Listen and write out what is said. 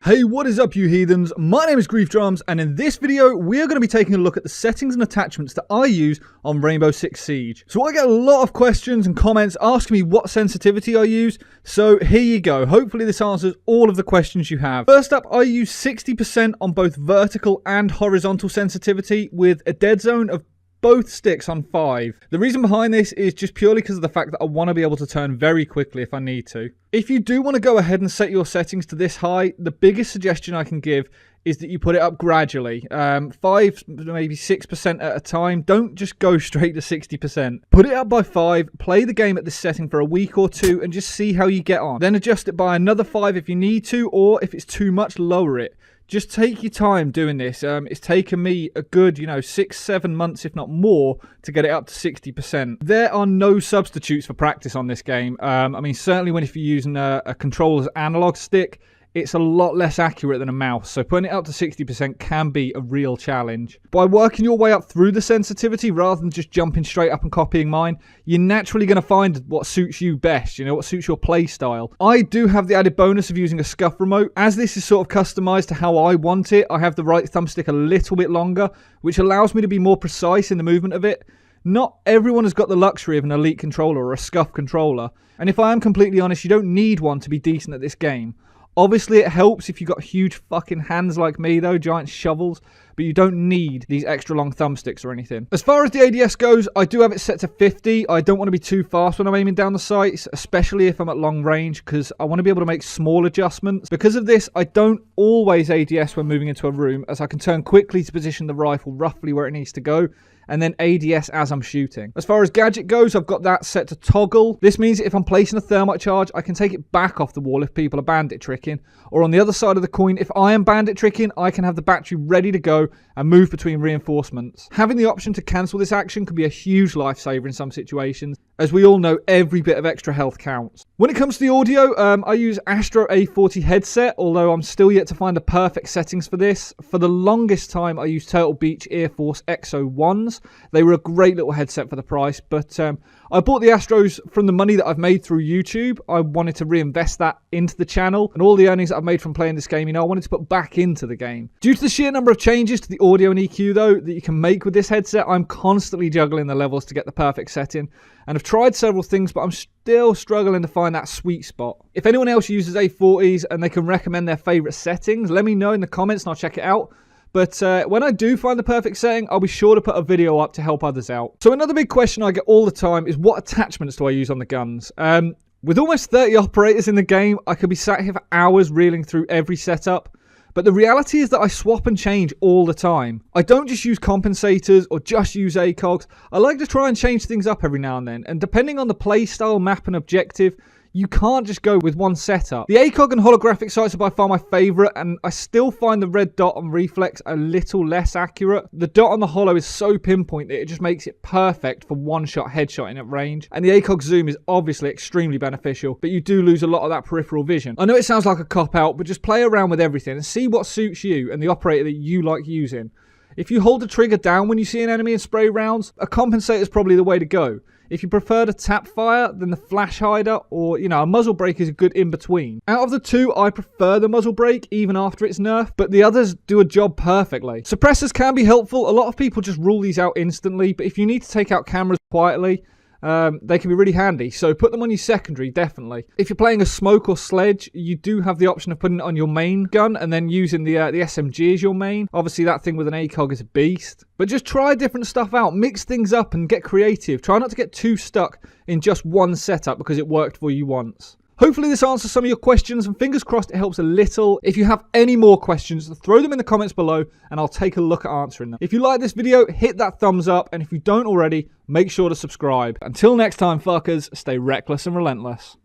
Hey, what is up you heathens? My name is Griefdrums, and in this video we are going to be taking a look at the settings and attachments that I use on Rainbow Six Siege. So I get a lot of questions and comments asking me what sensitivity I use, so here you go. Hopefully this answers all of the questions you have. First up, I use 60% on both vertical and horizontal sensitivity with a dead zone of both sticks on 5. The reason behind this is just purely because of the fact that I want to be able to turn very quickly if I need to. If you do want to go ahead and set your settings to this high, the biggest suggestion I can give is that you put it up gradually. 5, maybe 6% at a time. Don't just go straight to 60%. Put it up by 5, play the game at this setting for a week or two and just see how you get on. Then adjust it by another 5 if you need to, or if it's too much, lower it. Just take your time doing this. It's taken me a good, 6-7 months, if not more, to get it up to 60%. There are no substitutes for practice on this game. Certainly if you're using a controller's analog stick, it's a lot less accurate than a mouse, so putting it up to 60% can be a real challenge. By working your way up through the sensitivity rather than just jumping straight up and copying mine, you're naturally going to find what suits you best, what suits your play style. I do have the added bonus of using a scuff remote. As this is sort of customized to how I want it, I have the right thumbstick a little bit longer, which allows me to be more precise in the movement of it. Not everyone has got the luxury of an elite controller or a scuff controller, and if I am completely honest, you don't need one to be decent at this game. Obviously, it helps if you've got huge fucking hands like me, though, giant shovels, but you don't need these extra long thumbsticks or anything. As far as the ADS goes, I do have it set to 50. I don't want to be too fast when I'm aiming down the sights, especially if I'm at long range, because I want to be able to make small adjustments. Because of this, I don't always ADS when moving into a room, as I can turn quickly to position the rifle roughly where it needs to go, and then ADS as I'm shooting. As far as gadget goes, I've got that set to toggle. This means that if I'm placing a thermite charge, I can take it back off the wall if people are bandit tricking. Or on the other side of the coin, if I am bandit tricking, I can have the battery ready to go and move between reinforcements. Having the option to cancel this action can be a huge lifesaver in some situations. As we all know, every bit of extra health counts. When it comes to the audio, I use Astro A40 headset, although I'm still yet to find the perfect settings for this. For the longest time, I used Turtle Beach Air Force XO1s. They were a great little headset for the price, but I bought the Astros from the money that I've made through YouTube. I wanted to reinvest that into the channel, and all the earnings that I've made from playing this game, I wanted to put back into the game. Due to the sheer number of changes to the audio and EQ, though, that you can make with this headset, I'm constantly juggling the levels to get the perfect setting, and I've tried several things, but I'm still struggling to find that sweet spot. If anyone else uses A40s and they can recommend their favorite settings, let me know in the comments and I'll check it out. But when I do find the perfect setting, I'll be sure to put a video up to help others out. So another big question I get all the time is, what attachments do I use on the guns? With almost 30 operators in the game, I could be sat here for hours reeling through every setup. But the reality is that I swap and change all the time. I don't just use compensators or just use ACOGs. I like to try and change things up every now and then. And depending on the play style, map and objective, you can't just go with one setup. The ACOG and holographic sights are by far my favourite, and I still find the red dot on reflex a little less accurate. The dot on the holo is so pinpoint that it just makes it perfect for one-shot headshotting at range. And the ACOG zoom is obviously extremely beneficial, but you do lose a lot of that peripheral vision. I know it sounds like a cop-out, but just play around with everything and see what suits you and the operator that you like using. If you hold the trigger down when you see an enemy and spray rounds, a compensator is probably the way to go. If you prefer to tap fire, then the flash hider or, a muzzle brake is a good in-between. Out of the two, I prefer the muzzle brake, even after its nerf, but the others do a job perfectly. Suppressors can be helpful. A lot of people just rule these out instantly, but if you need to take out cameras quietly, they can be really handy, so put them on your secondary, definitely. If you're playing a smoke or sledge, you do have the option of putting it on your main gun and then using the SMG as your main. Obviously, that thing with an ACOG is a beast. But just try different stuff out, mix things up and get creative. Try not to get too stuck in just one setup because it worked for you once. Hopefully this answers some of your questions, and fingers crossed it helps a little. If you have any more questions, throw them in the comments below and I'll take a look at answering them. If you like this video, hit that thumbs up, and if you don't already, make sure to subscribe. Until next time, fuckers, stay reckless and relentless.